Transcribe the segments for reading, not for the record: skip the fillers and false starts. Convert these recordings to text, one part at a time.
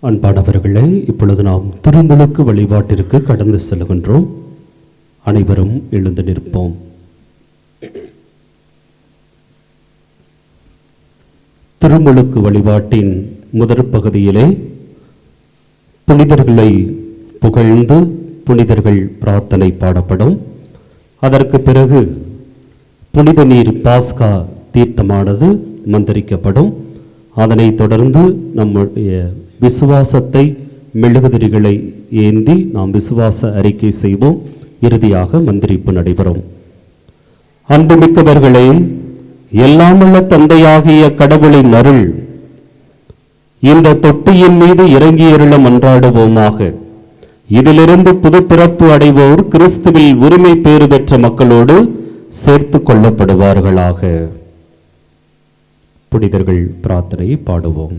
அன்பானவர்களே, இப்பொழுது நாம் திருமுழுக்கு வழிபாட்டிற்கு கடந்து செல்கின்றோம். அனைவரும் எழுந்து நிற்போம். திருமுழுக்கு வழிபாட்டின் முதற் பகுதியிலே புனிதர்களை புகழ்ந்து புனிதர்கள் பிரார்த்தனை பாடப்படும். அதற்கு பிறகு புனித நீர் பாஸ்கா தீர்த்தமானது மந்திரிக்கப்படும். அதனைத் தொடர்ந்து நம்முடைய விசுவாசத்தை மெழுகுதிரிகளை ஏந்தி நாம் விசுவாச அறிக்கை செய்வோம். இறுதியாக மந்திரிப்பு நடைபெறும். அன்புமிக்கவர்களே, எல்லாமுள்ள தந்தையாகிய கடவுளின் அருள் இந்த தொட்டியின் மீது இறங்கியருள மன்றாடுவோமாக. இதிலிருந்து புது பிறப்பு அடைவோர் கிறிஸ்துவில் உரிமை பேறு பெற்ற மக்களோடு சேர்த்து கொள்ளப்படுவார்களாக. புனிதர்கள் பிரார்த்தனை பாடுவோம்.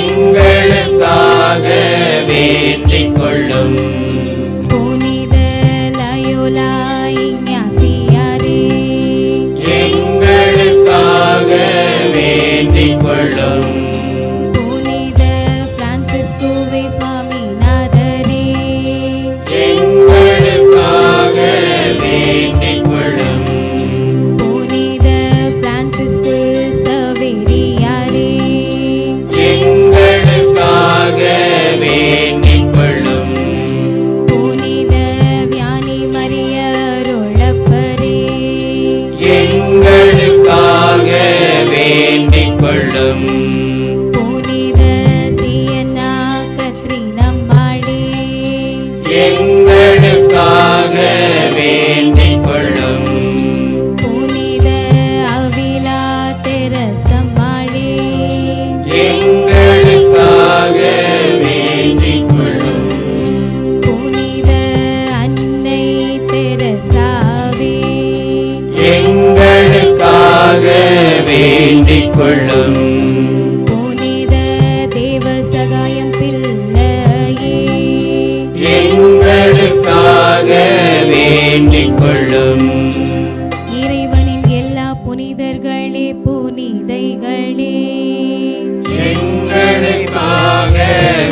எங்களுக்காக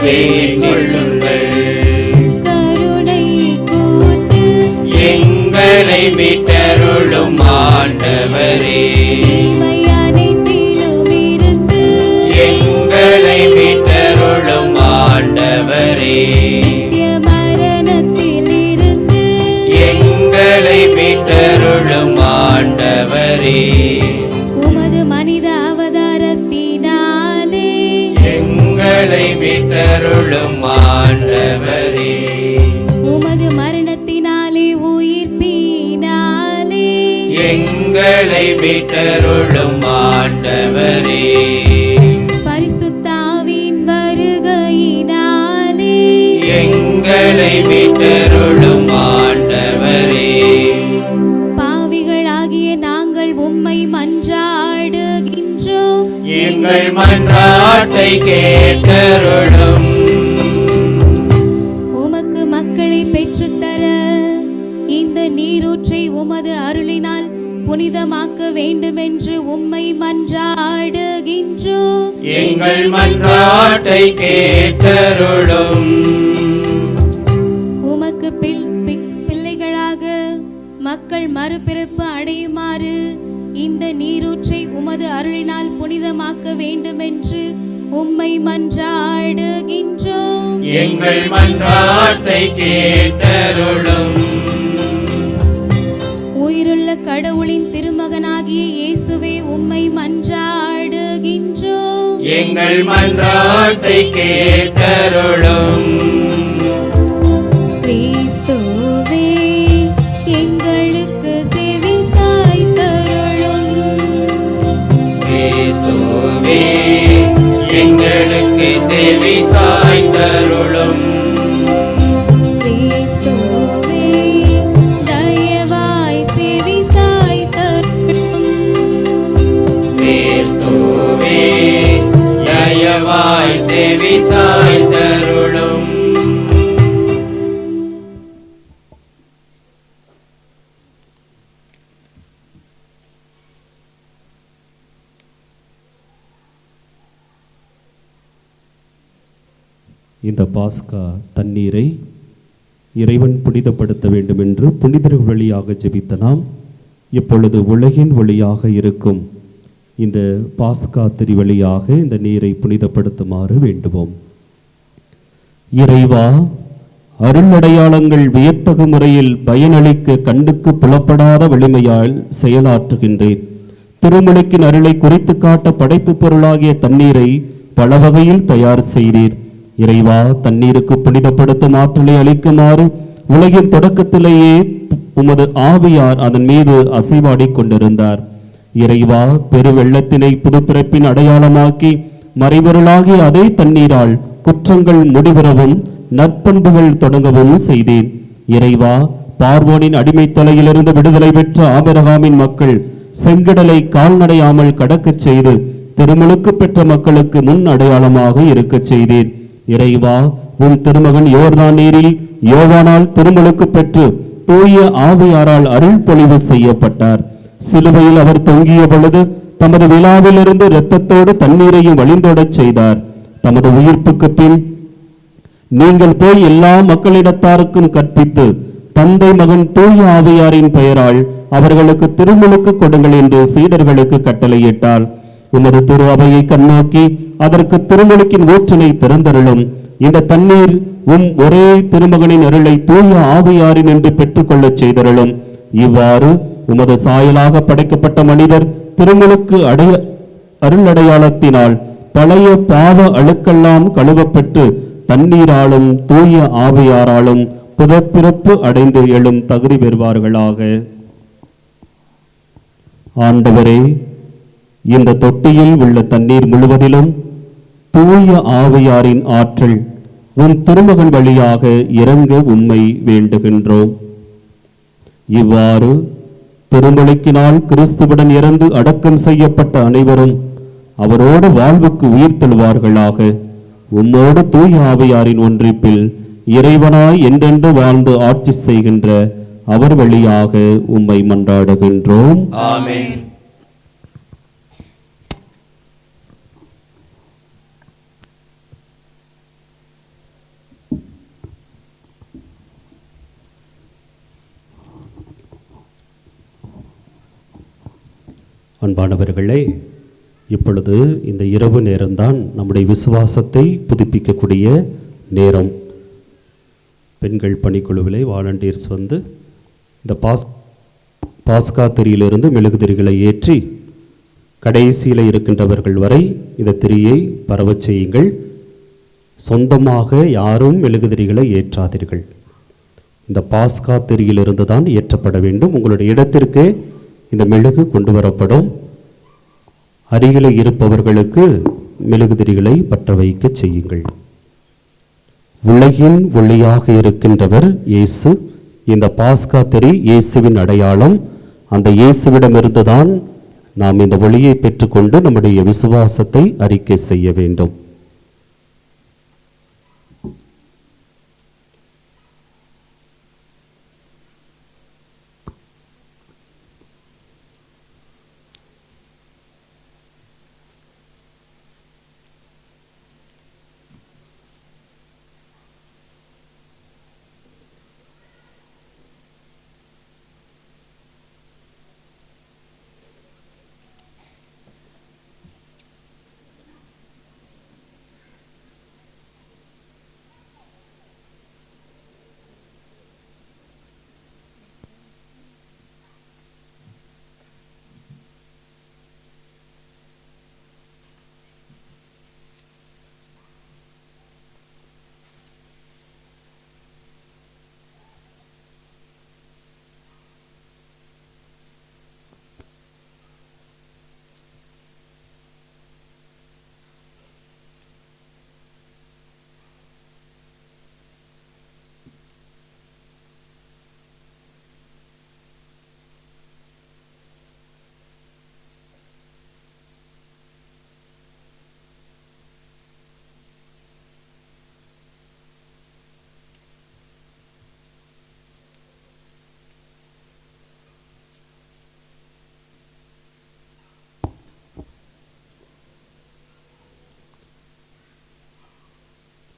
வேண்டிக் கொள்ளுங்கள். கருணை கூர்ந்து எங்களை மீட்டருளும் ஆண்டவரே, தீமை அனைத்திலும் இருந்து எங்களை மீட்டருளும் ஆண்டவரே, நித்திய மரணத்தில் இருந்து எங்களை மீட்டருளும் ஆண்டவரே, உமது மனித அவதாரத்தினாலே எங்களை மீட்டருளும் ஆண்டவரே, உமது மரணத்தினாலே உயிர்ப்பினாலே எங்களை மீட்டருளும் ஆண்டவரே, பரிசுத்த ஆவியின் வருகையினாலே எங்களை மீட்டருளும் ஆண்டவரே, பாவிகளாகிய நாங்கள் உம்மை மன்றாடுகின்றோம். எங்கள் மன்றாட்டை கேட்டருளும். உமக்கு மக்களை பெற்றுத்தர இந்த நீரூற்றை உமது அருளினால் புனிதமாக்க வேண்டுமென்று உம்மை மன்றாடுகின்றோம். எங்கள் மன்றாட்டை கேட்டருளும். உமக்கு பிள்ளைகளாக மக்கள் மறுபிறப்பு அடையுமாறு இந்த நீரூற்றை உமது அருளினால் புனிதமாக்க வேண்டுமென்று உம்மை மன்றாடுகின்றோம். எங்கள் மன்றாட்டை கேட்டருளும். உயிருள்ள கடவுளின் திருமகனாகிய இயேசுவே உம்மை மன்றாடுகின்றோம். எங்கள் மன்றாட்டை கேட்டருளும். கிறிஸ்துவே எங்களுக்கு செவி சாய்த்தருளும். கிறிஸ்துவே எங்களுக்கு செவி சாய்த்தருளும். கிறிஸ்துவே தயவாய் செவி சாய்த்தருளும். கிறிஸ்துவே தயவாய் செவி சாய்த்தருளும். இந்த பாஸ்கா தண்ணீரை இறைவன் புனிதப்படுத்த வேண்டும் என்று புனிதர் வழியாக ஜெபித்த நாம் இப்பொழுது உலகின் வழியாக இருக்கும் இந்த பாஸ்கா திருவழியாக இந்த நீரை புனிதப்படுத்துமாறு வேண்டுவோம். இறைவா, அருளடையாளங்கள் வியத்தகு முறையில் பயனளிக்க கண்ணுக்கு புலப்படாத வலிமையால் செயலாற்றுகின்றேன். திருமுழுக்கின் அருளை குறித்து காட்ட படைப்பு பொருளாகிய தண்ணீரை பல வகையில் தயார் செய்தீர். இறைவா, தண்ணீருக்கு புனிதப்படுத்தும் ஆற்றலை அளிக்குமாறு உலகின் தொடக்கத்திலேயே உமது ஆவியார் அதன் மீது அசைவாடி கொண்டிருந்தார். இறைவா, பெருவெள்ளத்தினை புதுப்பிறப்பின் அடையாளமாக்கி மறைபொருளாகிய அதே தண்ணீரால் குற்றங்கள் முடிவுறவும் நற்பண்புகள் தொடங்கவும் செய்தேன். இறைவா, பார்வோனின் அடிமைத் தலையிலிருந்து விடுதலை பெற்ற ஆபிரகாமின் மக்கள் செங்கடலை கால்நடையாமல் கடக்கச் செய்து திருமுழுக்கு பெற்ற மக்களுக்கு முன் அடையாளமாக இருக்கச் செய்தேன். இறைவா, உன் திருமகன் யோர்தான் நீரில் யோவானால் திருமுழுக்கு பெற்று தூய ஆவியாரால் அருள் பொழிவு செய்யப்பட்டார். சிலுவையில் அவர் தொங்கிய பொழுது தமது விழாவிலிருந்து இரத்தத்தோடு தண்ணீரையும் வழிந்தோடச் செய்தார். தமது உயிர்ப்புக்கு பின் நீங்கள் போய் எல்லா மக்களிடத்தாருக்கும் கற்பித்து தந்தை மகன் தூய ஆவியாரின் பெயரால் அவர்களுக்கு திருமுழுக்கு கொடுங்கள் என்று சீடர்களுக்கு கட்டளையிட்டார். உமது திரு அவையை கண்ணோக்கி அதற்கு திருமுழுக்கின் ஊற்றினை திறந்தருளும். இந்த தண்ணீர் ஒரே திருமகனின் அருளை தூய ஆவியாரின் என்று பெற்றுக்கொள்ளச் செய்தருளும். இவ்வாறு உமது சாயலாக படைக்கப்பட்ட மனிதர் திருமுழுக்கு அருளடையாளத்தினால் பழைய பாவ அழுக்கெல்லாம் கழுவப்பட்டு தண்ணீராலும் தூய ஆவியாராலும் புதப்பிறப்பு அடைந்து எழும் தகுதி பெறுவார்களாக. ஆண்டவரே, இந்த தொட்டியில் உள்ள தண்ணீர் முழுவதிலும் தூய ஆவியாரின் ஆற்றல் உன் திருமகன் வழியாக இறங்க உம்மை வேண்டுகின்றோம். இவ்வாறு திருமுழுக்கினால் கிறிஸ்துவுடன் இறந்து அடக்கம் செய்யப்பட்ட அனைவரும் அவரோடு வாழ்வுக்கு உயிர் தெழுவார்களாக. உம்மோடு தூய ஆவியாரின் ஒன்றிப்பில் இறைவனாய் என்றென்று வாழ்ந்து ஆட்சி செய்கின்ற அவர் வழியாக உம்மை மன்றாடுகின்றோம். ஆமென். அன்பானவர்களே, இப்பொழுது இந்த இரவு நேரம்தான் நம்முடைய விசுவாசத்தை புதுப்பிக்கக்கூடிய நேரம். பெண்கள் பணிக்குழுவிலே வாலண்டியர்ஸ் வந்து இந்த பாஸ்கா திரியிலிருந்து மெழுகுதிரிகளை ஏற்றி கடைசியில் இருக்கின்றவர்கள் வரை இந்த திரியை பரவச் செய்யுங்கள். சொந்தமாக யாரும் மெழுகுதிரிகளை ஏற்றாதீர்கள். இந்த பாஸ்கா திரியிலிருந்து தான் ஏற்றப்பட வேண்டும். உங்களுடைய இடத்திற்கு இந்த மெழுகு கொண்டு வரப்படும். அருகில் இருப்பவர்களுக்கு மெழுகுதிரிகளை பற்ற வைக்க செய்யுங்கள். உலகின் ஒளியாக இருக்கின்றவர் இயேசு. இந்த பாஸ்கா திரி இயேசுவின் அடையாளம். அந்த இயேசுவிடமிருந்துதான் நாம் இந்த ஒளியை பெற்றுக்கொண்டு நம்முடைய விசுவாசத்தை அறிக்கை செய்ய வேண்டும்.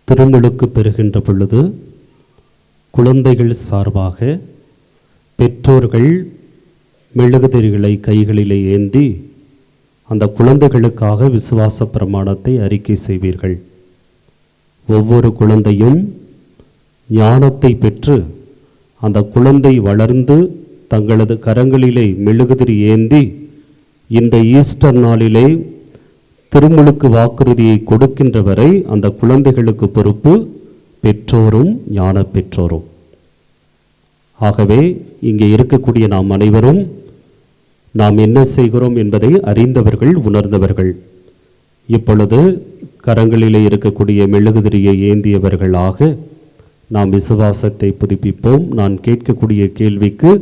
திருமுழுக்கு பெறுகின்ற பொழுது குழந்தைகள் சார்பாக பெற்றோர்கள் மெழுகுதிரிகளை கைகளிலே ஏந்தி அந்த குழந்தைகளுக்காக விசுவாச பிரமாணத்தை அறிக்கை செய்வீர்கள். ஒவ்வொரு குழந்தையும் ஞானத்தை பெற்று அந்த குழந்தை வளர்ந்து தங்களது கரங்களிலே மெழுகுதிரி ஏந்தி இந்த ஈஸ்டர் நாளிலே திருமுழுக்கு வாக்குறுதியை கொடுக்கின்ற வரை அந்த குழந்தைகளுக்கு பொறுப்பு பெற்றோரும் ஞான பெற்றோரும். ஆகவே இங்கே இருக்கக்கூடிய நாம் அனைவரும் நாம் என்ன செய்கிறோம் என்பதை அறிந்தவர்கள், உணர்ந்தவர்கள். இப்பொழுது கரங்களிலே இருக்கக்கூடிய மெழுகுதிரியை ஏந்தியவர்களாக நாம் விசுவாசத்தை புதுப்பிப்போம். நான் கேட்கக்கூடிய கேள்விக்கு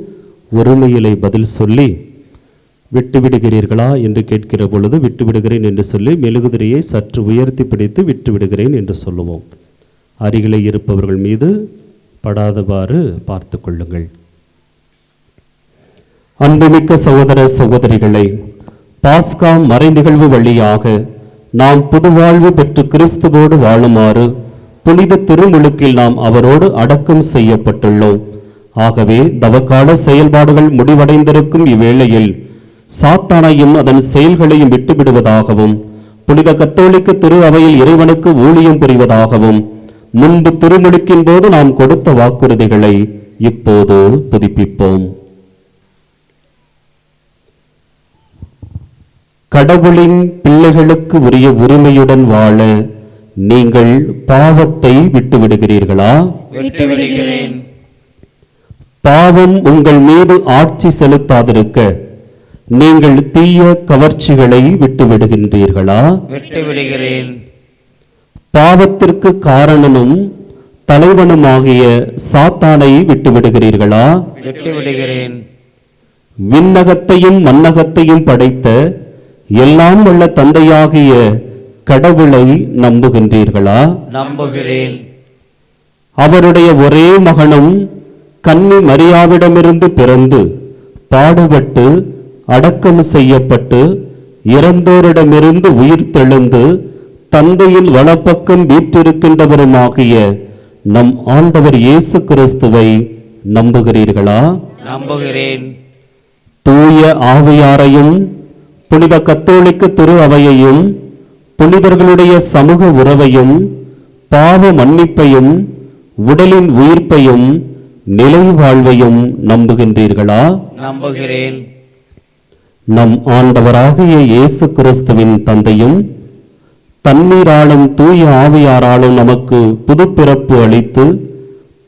ஒருமையிலே பதில் சொல்லி விட்டுவிடுகிறீர்களா என்று கேட்கிற பொழுது விட்டுவிடுகிறேன் என்று சொல்லி மெழுகுதிரியை சற்று உயர்த்தி பிடித்து விட்டுவிடுகிறேன் என்று சொல்லுவோம். அருகிலே இருப்பவர்கள் மீது படாதவாறு பார்த்து கொள்ளுங்கள். அன்புமிக்க சகோதர சகோதரிகளை, பாஸ்கா மறை நிகழ்வு வழியாக நாம் புதுவாழ்வு பெற்று கிறிஸ்துவோடு வாழுமாறு புனித திருமுழுக்கில் நாம் அவரோடு அடக்கம் செய்யப்பட்டுள்ளோம். ஆகவே தவக்கால செயல்பாடுகள் முடிவடைந்திருக்கும் இவ்வேளையில் சாத்தானையும் அதன் செயல்களையும் விட்டுவிடுவதாகவும் புனித கத்தோலிக்க திரு அவையில் இறைவனுக்கு ஊழியம் புரிவதாகவும் முன்பு திருமுழுக்கின் போது நாம் கொடுத்த வாக்குறுதிகளை இப்போது புதுப்பிப்போம். கடவுளின் பிள்ளைகளுக்கு உரிய உரிமையுடன் வாழ நீங்கள் பாவத்தை விட்டுவிடுகிறீர்களா? விட்டுவிடுகிறேன். பாவம் உங்கள் மீது ஆட்சி செலுத்தாதிருக்க நீங்கள் தீய கவர்ச்சிகளை விட்டுவிடுகின்றீர்களா? விட்டுவிடுகிறேன். பாவத்திற்கு காரணனும் தலைவனுமாகிய சாத்தானை விட்டுவிடுகிறீர்களா? விட்டுவிடுகிறேன். விண்ணகத்தையும் மண்ணகத்தையும் படைத்த எல்லாம் உள்ள தந்தையாகிய கடவுளை நம்புகின்றீர்களா? நம்புகிறேன். அவருடைய ஒரே மகனும் கன்னி மரியாவிடமிருந்து பிறந்து பாடுபட்டு அடக்கம் செய்யப்பட்டு இறந்தோரிடமிருந்து உயிர் தெழுந்து தந்தையின் வலப்பக்கம் வீற்றிருக்கின்றவருமாகிய நம் ஆண்டவர் இயேசு கிறிஸ்துவை நம்புகிறீர்களா? நம்புகிறேன். தூய ஆவியாரையும் புனித கத்தோலிக்க திரு அவையையும் புனிதர்களுடைய சமூக உறவையும் பாவ மன்னிப்பையும் உடலின் உயிர்ப்பையும் நிலை வாழ்வையும் நம்புகின்றீர்களா? நம்புகிறேன். நம் ஆண்டவராகிய இயேசு கிறிஸ்துவின் தந்தையும் தண்ணீராலும் தூய ஆவியாராலும் நமக்கு புதுப்பிறப்பு அளித்து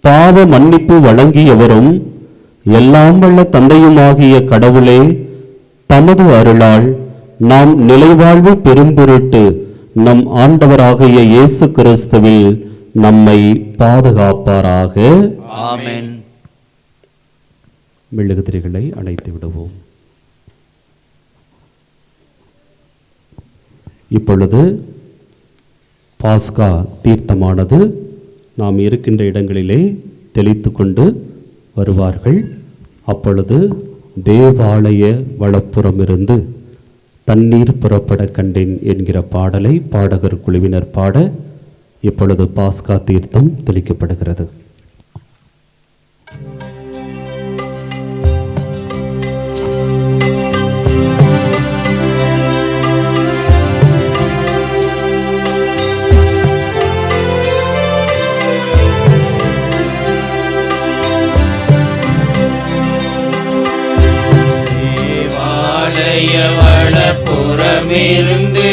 பாவ மன்னிப்பு வழங்கியவரும் எல்லாம் வல்ல தந்தையுமாகிய கடவுளே, தமது அருளால் நாம் நிலைவாழ்வு பெரும்பொருட்டு நம் ஆண்டவராகிய இயேசு கிறிஸ்துவில் நம்மை பாதுகாப்பாராக. ஆமென். மெழுகுதிரிகளை அணைத்து விடுவோம். இப்பொழுது பாஸ்கா தீர்த்தமானது நாம் இருக்கின்ற இடங்களிலே தெளித்து கொண்டு வருவார்கள். அப்பொழுது தேவாலய வலப்புறமிருந்து தண்ணீர் புறப்பட கண்டேன் என்கிற பாடலை பாடகர் குழுவினர் பாட இப்பொழுது பாஸ்கா தீர்த்தம் தெளிக்கப்படுகிறது. வலப்புறமிருந்து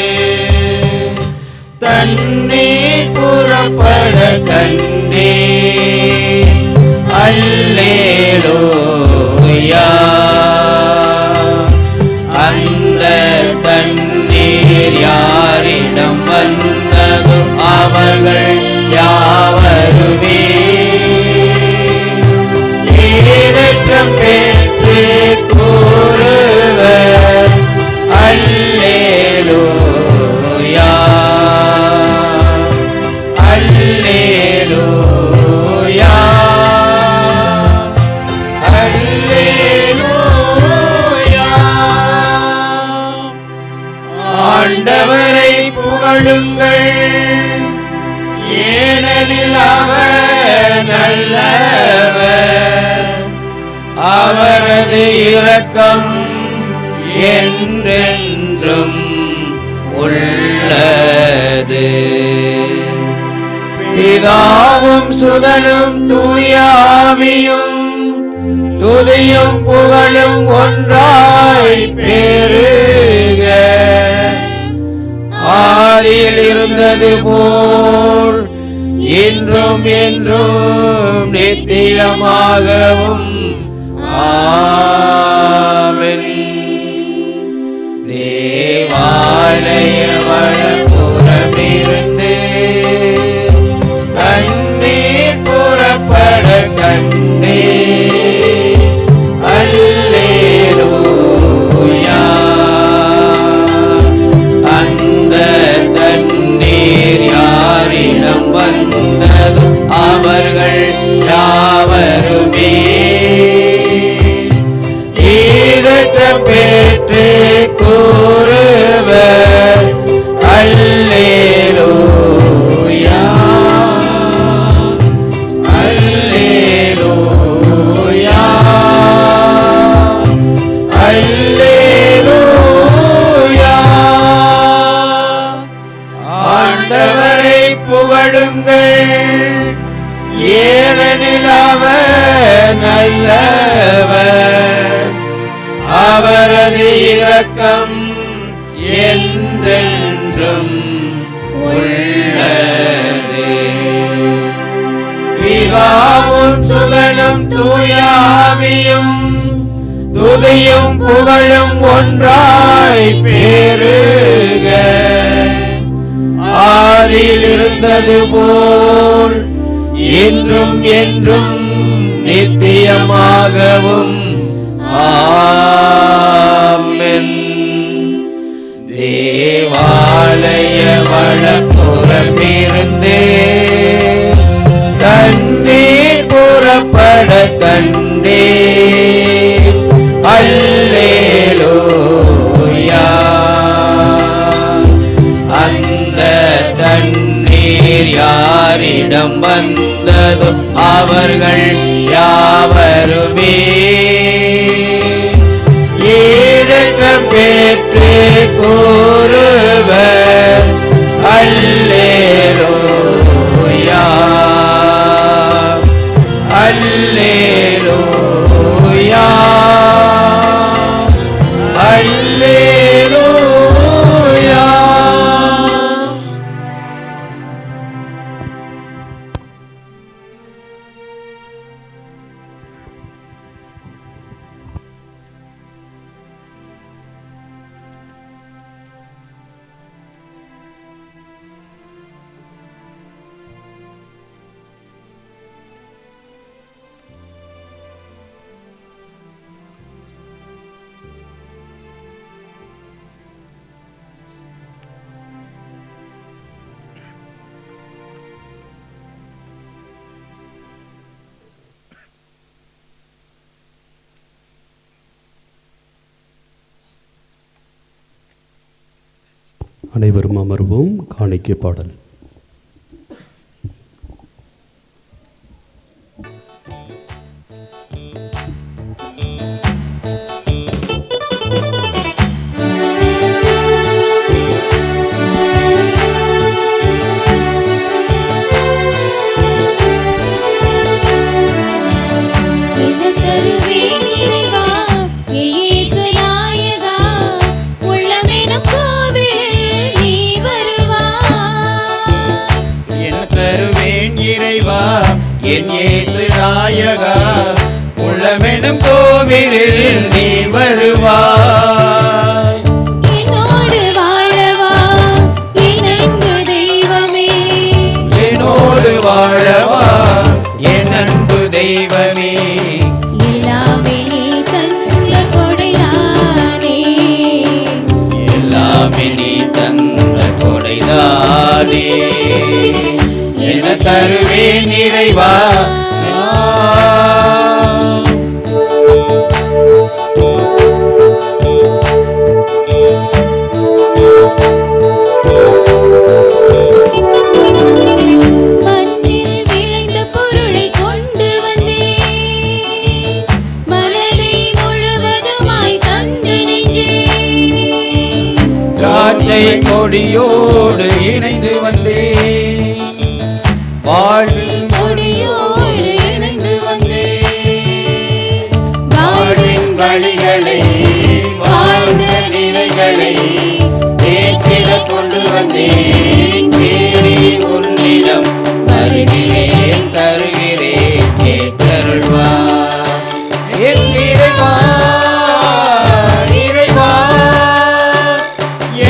தண்ணீர் புறப்பட கண்டே. அல்லேலூயா. அந்த தண்ணீர் யாரிடம் வந்ததோ அவர்கள் யாவருமே ஏற்றம் பெற்று கூறுவர் அல்லேலூயா, அல்லேலூயா, அல்லேலூயா. ஆண்டவரை புகழுங்கள், ஏனெனில் அவர் நல்லவர், அவரது இரக்கம் என்றென்றும் உள்ளது. பிதாவும் சுதனும் தூய ஆவியும் துதியும் புகழும் ஒன்றாய் பெருக. ஆதியில் இருந்தது போல் இன்றும் என்றும் நித்தியமாகவும் ஆமென். தேவாலய வலப்புறமிருந்து தண்ணீர் புறப்பட கண்டே. அல்லேலூயா. அந்த தண்ணீர் யாரிடம் வந்ததோ அவர்கள் யாவருமே ஈரற்றம் பெற்று கூறுவர் அல்லேலூயா, அல்லேலூயா, அல்லேலூயா. ஆண்டவரை புகழுங்கள், ஏனெனில் அவர் நல்லவர், அவரது இரக்கம் என்றென்றும் உள்ளது. பிதாவும் சுதனும் தூய ஆவியும் துதியும் புகழும் ஒன்றாய் பெருக. ஆதியில் இருந்தது போல் இன்றும் என்றும் நித்தியமாகவும் ஆமென். தேவாலய வலப்புறமிருந்து தண்ணீர் புறப்பட கண்டே. அல்லேலூயா. அந்த தண்ணீர் யாரிடம் வந்ததோ அவர்கள் யாவருமே ஏற்றம் பெற்று கூறுவர் அல்லேலூயா அல்லேலூயா அல்லேலூயா. அனைவரும் அமர்வோம். காணிக்கை பாடல். என் இயேசு நாயகா உள்ளமெனும் கோவிலில் நீ வருவாய். என்னோடு வாழவா என் அன்பு தெய்வமே, என்னோடு வாழவா என் அன்பு தெய்வமே, எல்லாமே நீ தந்த கொடைதானே, எல்லாமே நீ தந்த கொடைதானே, என்ன தருவேன் இறைவா. மண்ணில் விளைந்த பொருளை கொண்டு வந்தேன், மனதை முழுவதுமாய் தந்து நின்றேன், காற்றை கொடியோடு இணைந்து வந்தேன், வாழ்வின் கொடியோடு இணைந்து வந்தேன், வாழ்வின் வழிகளை வாழ்ந்த நிலைகளை ஏற்றிட கொண்டு வந்தேன், தேடி உன்னிடம் வருகிறேன் தருகிறேன் ஏற்றருள்வாய். என் இறைவா இறைவா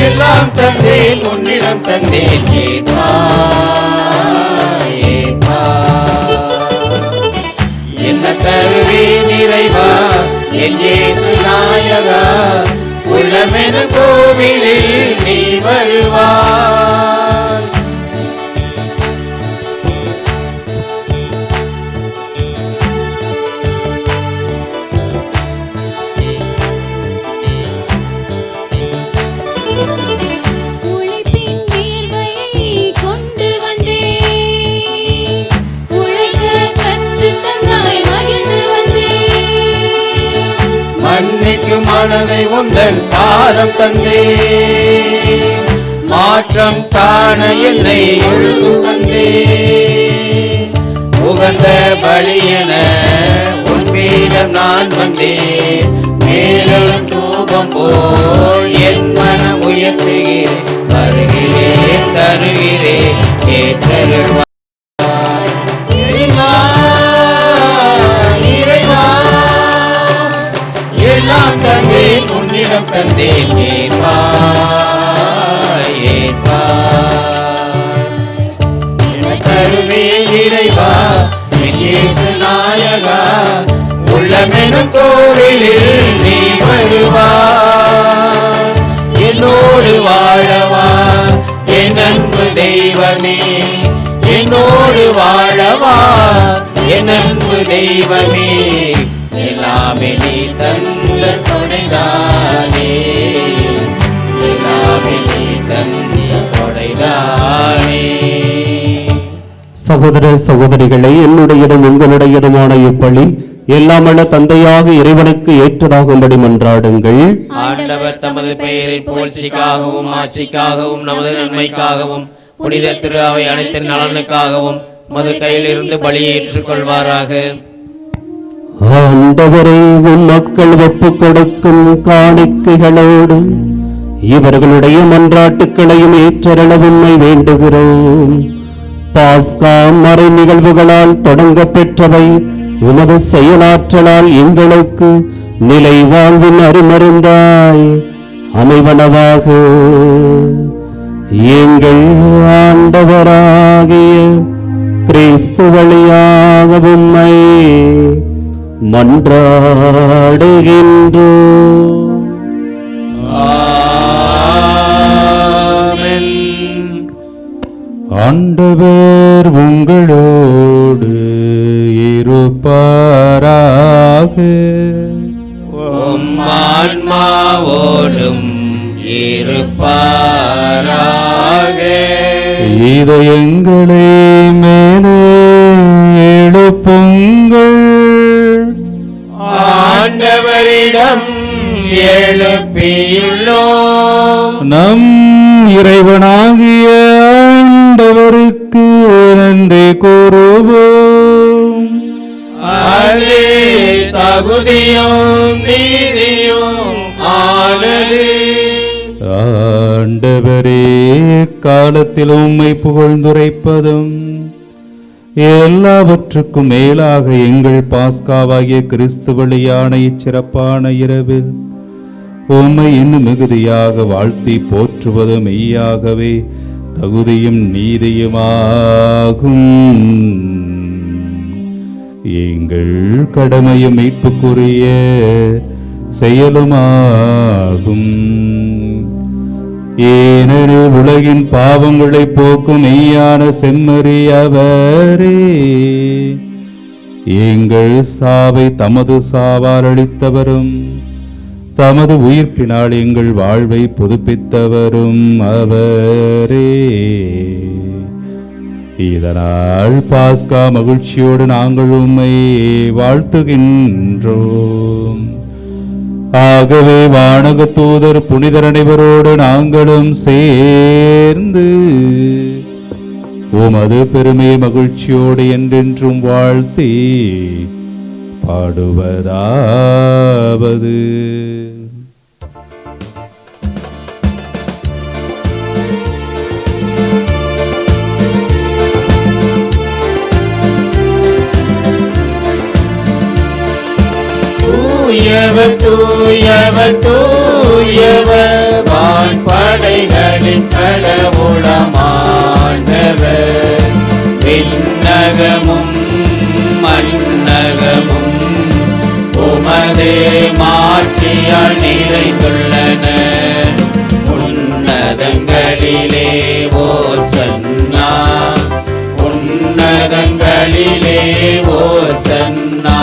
எல்லாம் தந்தேன் உன்னிடம் தந்தேன் ஏற்பாய் ஏற்பாய். என்ன தருவேன் இறைவா என் இயேசு நாயகா உள்ளமெனும் கோவிலில் நீ வருவாய். உழைப்பின் வியர்வையை கொண்டு வந்தேன், உழைக்க கற்றுத் தந்தாய் மகிழ்ந்து வந்தேன், மன்னிக்கும் மனதை உந்தன் பாதம் தந்தே, மாற்றம் காண என்னை ஒழுங்கும் தந்தே, உகந்த பலியென உன் பீடம் நான் வந்தேன், மேலும் தூபம் போல் என் மனம் உயர்த்துகிறேன், வருகிறேன் தருகிறேன் ஏற்றருள்வாய். இறைவா இறைவா எல்லாம் தந்தேன் உன்னிடம் தந்தேன் ஏற்பாய் ஏற்பாய். என்ன தருவேன் இறைவா என் இயேசு நாயகா உள்ளமெனும் கோவிலில் நீ வருவாய். என்னோடு வாழவா என் அன்பு தெய்வமே, என்னோடு வாழவா என் அன்பு தெய்வமே, எல்லாமே நீ தந்த கொடைதானே, எல்லாமே நீ தந்த கொடைதானே. சகோதர சகோதரிகளை, என்னுடையதும் உங்களுடையதுமான இப்பள்ளி எல்லாம் வல்ல தந்தையாக இறைவனுக்கு ஏற்றதாகும்படி மன்றாடுங்கள். ஆண்டவர் தமது பெயரின் புகழ்ச்சிக்காகவும் ஆட்சிக்காகவும் நமது நன்மைக்காகவும் புனித திரு அவை அனைத்து நலனுக்காகவும் மது கையிலிருந்து பலியை ஏற்றுக்கொள்வாராக. ஆண்டவரை உம் மக்கள் ஒப்புக் கொடுக்கும் காணிக்கைகளோடு இவர்களுடைய மன்றாட்டுக்களையும் ஏற்றருள உம்மை வேண்டுகிறோம். பாஸ்கா மறை நிகழ்வுகளால் தொடங்க பெற்றவை உமது செயலாற்றலால் எங்களுக்கு நிலை வாழ்வின் அருமருந்தாய் அமைவனவாக. எங்கள் ஆண்டவராகிய கிறிஸ்து வழியாக உம்மை மன்றாடுகின்றோம். ஆமென். ஆண்டவர் உங்களோடு இருப்பாராக. உம் ஆன்மாவோடும் இருப்பாராக. இதயங்களை மேலே எழுப்புங்கள். ஆண்டவரிடம் எழுப்பியுள்ளோம். நம் இறைவனாகிய ஆண்டவருக்கு நன்றி கூறுவோம். அது தகுதியும் நீதியும் ஆனது. ஆண்டவரே, காலத்தில் உம்மை புகழ்ந்துரைப்பதும் எல்லாவற்றுக்கும் மேலாக எங்கள் பாஸ்காவாகிய கிறிஸ்து வழியான இச்சிறப்பான இரவில் உம்மை இன்னும் மிகுதியாக வாழ்த்தி போற்றுவது மெய்யாகவே தகுதியும் நீதியுமாகும். எங்கள் கடமையும் மீட்புக்குரிய செயலுமாகும். ஏனெனில் உலகின் பாவங்களை போக்கும் மெய்யான செம்மறி அவரே, எங்கள் சாவை தமது சாவால் அளித்தவரும் தமது உயிர்ப்பினால் எங்கள் வாழ்வை புதுப்பித்தவரும் அவரே. இதனால் பாஸ்கா மகிழ்ச்சியோடு நாங்கள் உம்மை வாழ்த்துகின்றோம். ஆகவே வானக தூதர் புனிதர் அனைவரோடு நாங்களும் சேர்ந்து உமது பெருமை மகிழ்ச்சியோடு என்றென்றும் வாழ்த்தி பாடுவதாவது. தூயவர் தூயவர் தூயவர் வான்படைகளின் கடவுளமானவர். விண்ணகமும் மண்ணகமும் உமது மாட்சியால் நிறைந்துள்ளன. உன்னதங்களிலே ஓசன்னா, உன்னதங்களிலே ஓசன்னா.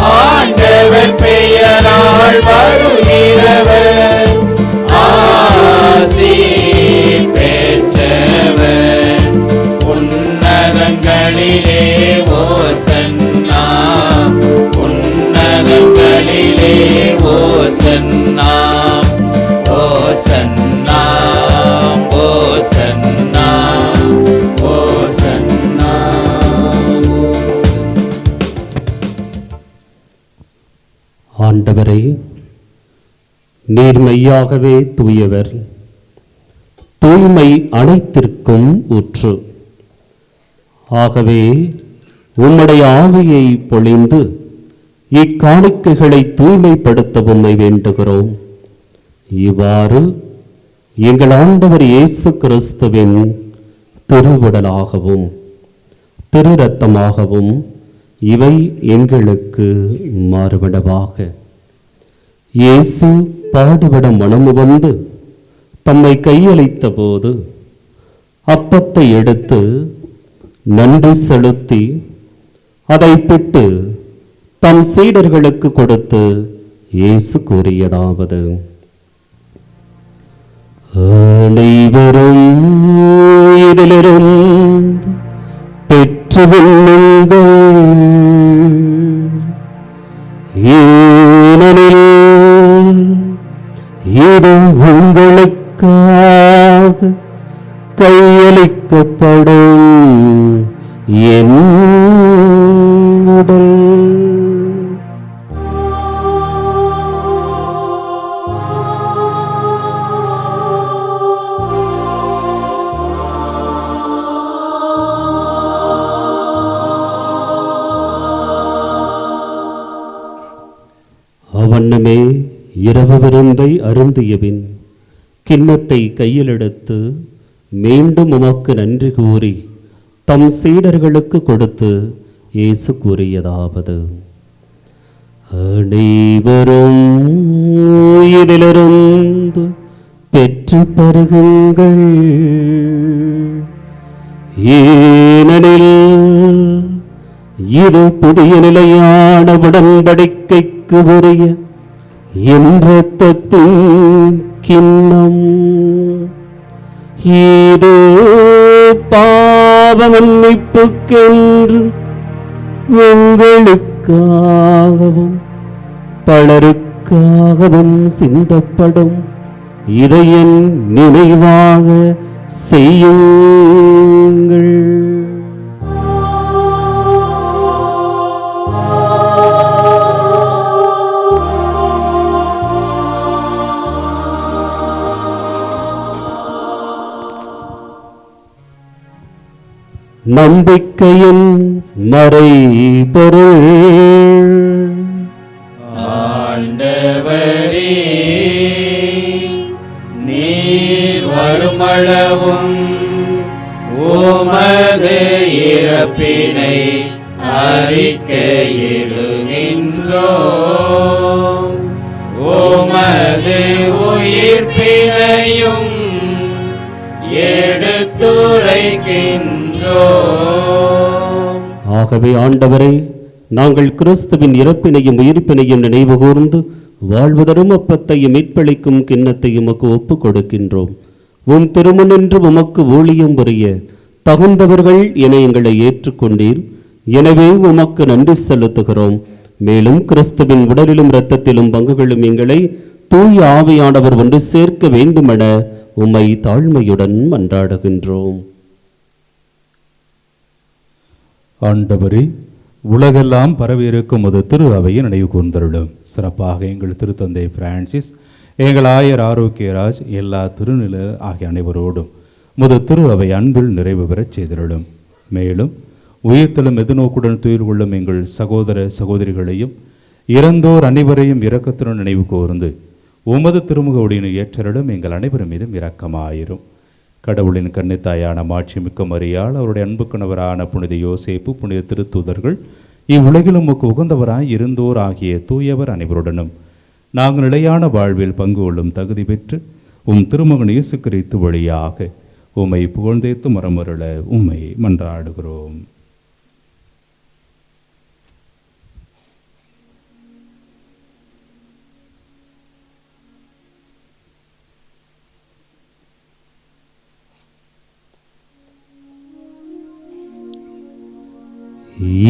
ஆண்டவர் பெயரால் வருகிறவர் ஆசி பெற்றவர். உன்னதங்களிலே ஓசன்னா, உன்னதங்களிலே ஓசன்னா. ஓசன்னா ஓசன்னா ஓசன்னா. ஆண்டவரே, நீர் மெய்யாகவே தூயவர், தூய்மை அனைத்திற்கும் ஊற்று. ஆகவே உம்முடைய ஆவியை பொழிந்து இக்காணிக்கைகளை தூய்மைப்படுத்த உம்மை வேண்டுகிறோம். இவ்வாறு எங்கள் ஆண்டவர் இயேசு கிறிஸ்துவின் திருவுடலாகவும் திரு இரத்தமாகவும் இவை எங்களுக்கு மாறுபடவாக. இயேசு பாடுபட மனமு வந்து தம்மை கையளித்த போது அப்பத்தை எடுத்து நன்றி செலுத்தி அதை பிட்டு தம் சீடர்களுக்கு கொடுத்து இயேசு கூறியதாவது: அனைவரும் இதிலிருந்து பெற்று உண்ணுங்கள். கொடுக்கப்படும் என் உடல். அவ்வண்ணமே இரவு விருந்தை அருந்தியபின் கிண்ணத்தை கையில் எடுத்து மீண்டும் உமக்கு நன்றி கூறி தம் சீடர்களுக்கு கொடுத்து இயேசு கூறியதாவது: அனைவரும் இதிலிருந்து பெற்று பருகுங்கள், ஏனெனில் இது புதிய நிலையான உடன்படிக்கைக்கு உரிய என் இரத்தத்தின் கிண்ணம். இது பாவ மன்னிப்புக்கென்று உங்களுக்காகவும் பலருக்காகவும் சிந்தப்படும். இதை என் நினைவாக செய்யுங்கள். நம்பிக்கையின் மறைபொருள். ஆண்டவரே, நீர் வருமளவும் உமது இறப்பினை அறிக்கையிடுகின்றோம், உமது உயிர்ப்பினையும் எடுத்துரைக்கின்றோம். ஆகவே ஆண்டவரே, நாங்கள் கிறிஸ்துவின் இறப்பினையும் உயிர்ப்பினையும் நினைவு கூர்ந்து வாழ்வதரும் அப்பத்தையும் மீட்பளிக்கும் கிண்ணத்தையும் உமக்கு ஒப்புக் கொடுக்கின்றோம். உம் திருமுனின்று உமக்கு ஊழியம் புரிய தகுந்தவர்கள் என எங்களை ஏற்றுக்கொண்டீர். எனவே உமக்கு நன்றி செலுத்துகிறோம். மேலும் கிறிஸ்துவின் உடலிலும் இரத்தத்திலும் பங்குகளும் எங்களை தூய ஆவியானவர் ஒன்று சேர்க்க வேண்டுமென உம்மை தாழ்மையுடன் மன்றாடுகின்றோம். ஆண்டவரே, உலகெல்லாம் பரவியிருக்கும் ஒரு திரு அவையை நினைவு கூர்ந்தருளும். சிறப்பாக எங்கள் திருத்தந்தை பிரான்சிஸ், எங்கள் ஆயர் ஆரோக்கியராஜ், எல்லா திருநில ஆகிய அனைவரோடும் முது திரு அவை அன்பில் நிறைவு பெறச் செய்திருளும். மேலும் உயிர்த்தலும் எதிர்நோக்குடன் துயில் கொள்ளும் எங்கள் சகோதர சகோதரிகளையும் இறந்தோர் அனைவரையும் இரக்கத்துடன் நினைவு கூர்ந்து உமது திருமுக ஒளியினை ஏற்றருளும். எங்கள் அனைவரும் மீதும் இரக்கமாயிரும். கடவுளின் கன்னித்தாயான மாட்சிமிக்க மரியாள், அவருடைய அன்பு கணவரான புனித யோசேப்பு, புனித திருத்தூதர்கள், இவ்வுலகிலும் உமக்கு உகந்தவராய் இருந்தோர் ஆகிய தூயவர் அனைவருடனும் நாங்கள் நிலையான வாழ்வில் பங்கு கொள்ளும் தகுதி பெற்று உம் திருமகன் இயேசு கிறிஸ்து வழியாக உம்மை புகழ்ந்தேத்து மரமருள உம்மை மன்றாடுகிறோம்.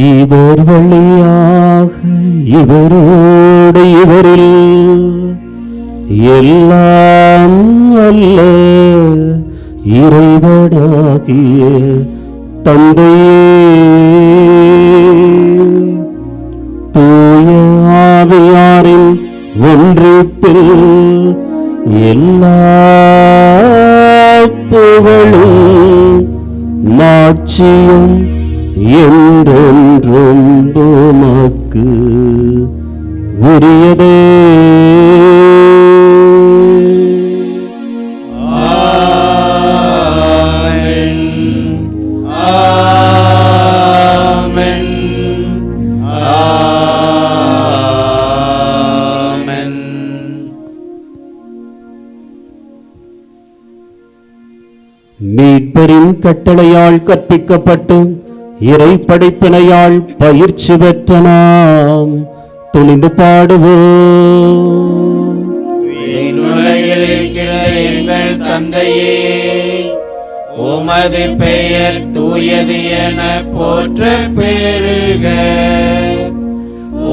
இவர் வழியாக இவரோடு இவரில் எல்லாம் அல்ல இறைவனாகிய தந்தையே, தூய ஆவியாரின் ஒன்றிப்பில் எல்லா புகழும் மாட்சியும் என்றென்றும் உமக்கு உரியதே. ஆமென். ஆமென். ஆமென். மீட்பரின் கட்டளையால் கற்பிக்கப்பட்டு இறை படைப்பினையால் பயிற்சி பெற்ற நாம் துணிந்து பாடுவோம். விண்ணுலகில் இருக்கிற எங்கள் தந்தையே, உமது பெயர் தூயது என போற்ற பெருக,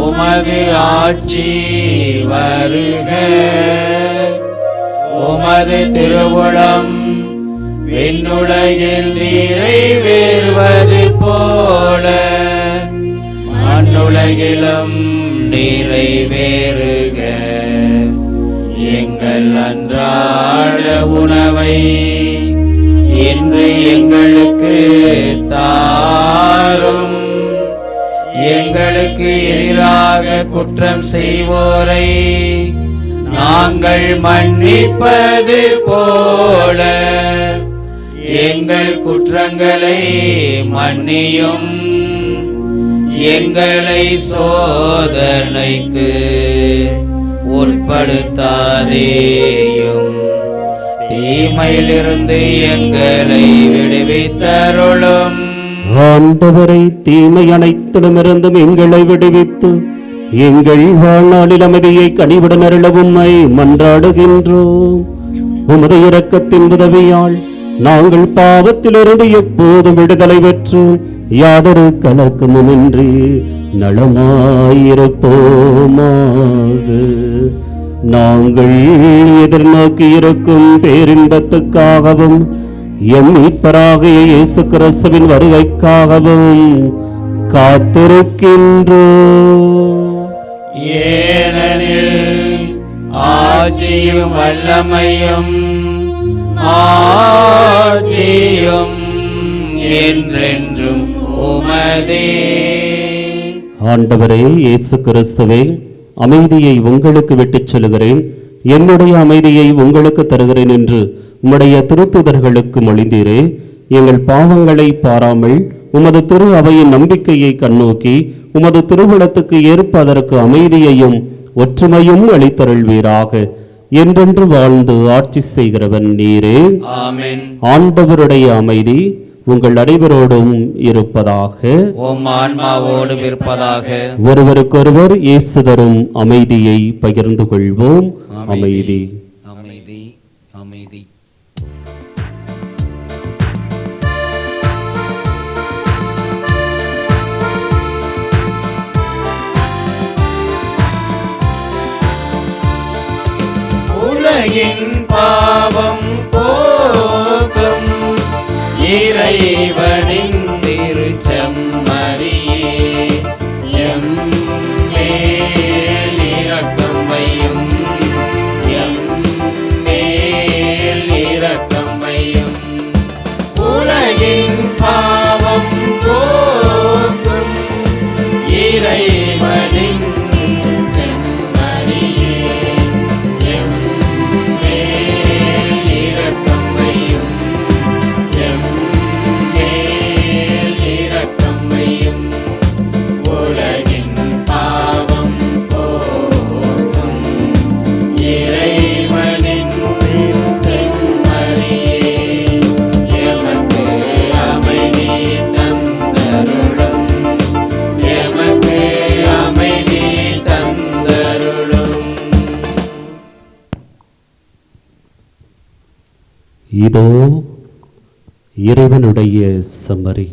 உமது ஆட்சி வருக, உமது திருவுளம் விண்ணுலகில் நிறைவேறுவது போல மண்ணுலகிலும் நிறைவேறுக. எங்கள் அன்றாட உணவை இன்று எங்களுக்கு தாரும். எங்களுக்கு எதிராக குற்றம் செய்வோரை நாங்கள் மன்னிப்பது போல எங்கள் குற்றங்களை மன்னியும். எங்களை சோதனைக்கு உட்படுத்தாதேயும், தீமையிலிருந்து எங்களை விடுவித்தருளும். ஆண்டவரை, தீமை அனைத்திடமிருந்தும் எங்களை விடுவித்து எங்கள் வாழ்நாளில் அமைதியை கனிவுடன் அருள உம்மை மன்றாடுகின்றோம். உமது இரக்கத்தின் உதவியால் நாங்கள் பாவத்திலிருந்து எப்போதும் விடுதலை பெற்று யாதொரு கலக்கமுமின்றி நலமாயிருப்போமாக. நாங்கள் எதிர்நோக்கி இருக்கும் பேரின்பத்துக்காகவும் எம் மீட்பராகிய இயேசு கிறிஸ்துவின் வருகைக்காகவும் காத்திருக்கின்றோம். ஏனெனில் ஆட்சியும் வல்லமையும் ஆட்சியும் என்றென்றும் உமதே. ஆண்டவரே இயேசு கிறிஸ்துவே, அமைதியை உங்களுக்கு விட்டுச் செல்கிறேன், என்னுடைய அமைதியை உங்களுக்கு தருகிறேன் என்று உம்முடைய திருத்துதர்களுக்கு மொழிந்தீரே. எங்கள் பாவங்களை பாராமல் உமது திரு அவையின் நம்பிக்கையை கண்ணோக்கி உமது திருவுளத்துக்கு ஏற்ப அதற்கு அமைதியையும் ஒற்றுமையும் அளித்தருள்வீராக. என்றென்று வாழ்ந்து ஆட்சி செய்கிறவன் நீரே. ஆமென். ஆண்டவருடைய அமைதி உங்கள் அனைவரோடும் இருப்பதாக. உம் ஆன்மாவோடும் இருப்பதாக. ஒருவருக்கொருவர் இயேசு தரும் அமைதியை பகிர்ந்து கொள்வோம். அமைதி. அமைதி. அமைதி. உலகின் பாவம் போக்கும் இறைவனின் திருச்செம்மறியே, எம் மேல் இரக்கம் வையும், எம் மேல் இரக்கம் வையும். உலகின் பாவம் போக்கும் இறைவனின் திருச்செம்மறியே, எம் மேல் இரக்கம் வையும், எம் மேல் இரக்கம் வையும். உலகின் பாவம் போக்கும் இறைவனின் திருச்செம்மறியே, எமக்கு அமைதி தந்தருளும், எமக்கு அமைதி தந்தருளும். இதோ இறைவனுடைய செம்மறி.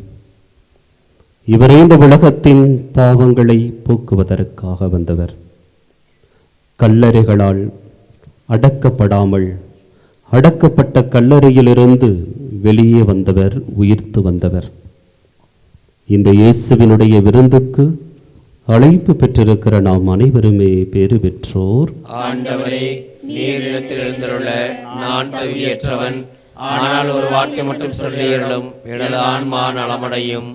இவரே இந்த உலகத்தின் பாவங்களை போக்குவதற்காக வந்தவர். கல்லறைகளால் அடக்கப்படாமல் அடக்கப்பட்ட கல்லறையிலிருந்து வெளியே வந்தவர், உயிர்த்து வந்தவர். இந்த இயேசுவினுடைய விருந்துக்கு அழைப்பு பெற்றிருக்கிற நாம் அனைவருமே பேறு பெற்றோர். ஆண்டவரே, நீர் இடத்தில் எழுந்தருள நான் தகுதியற்றவன். ஆனால் ஒரு வார்த்தை மட்டும் சொல்லியருளும், எனது ஆன்மா நலமடையும்.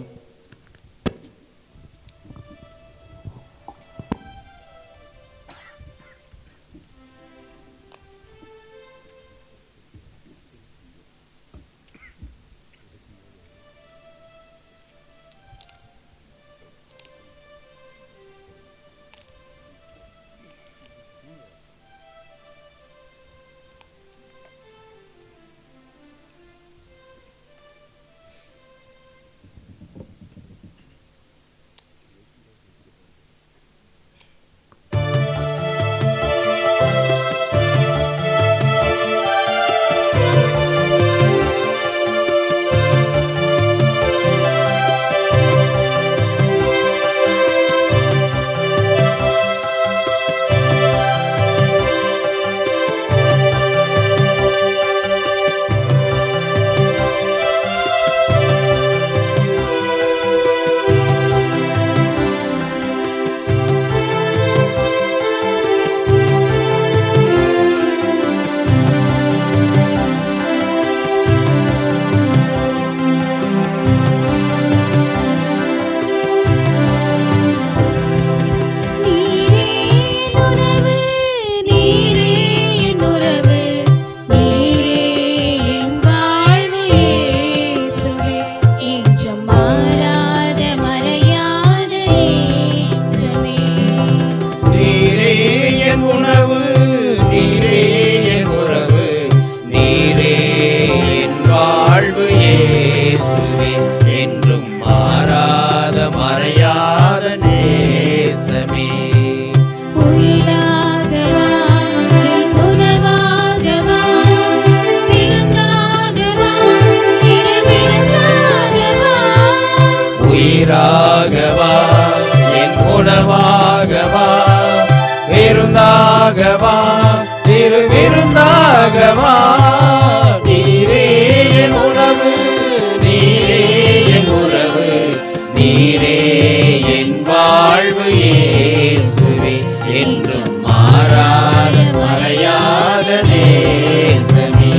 உணவாக வா, விருந்தாக வா, திரு விருந்தாக வா. நீரே என் உணவு, நீரே என் உறவு, நீரே என் வாழ்வு இயேசுவே. என்றும் மாறாத மறையாத நேசமே.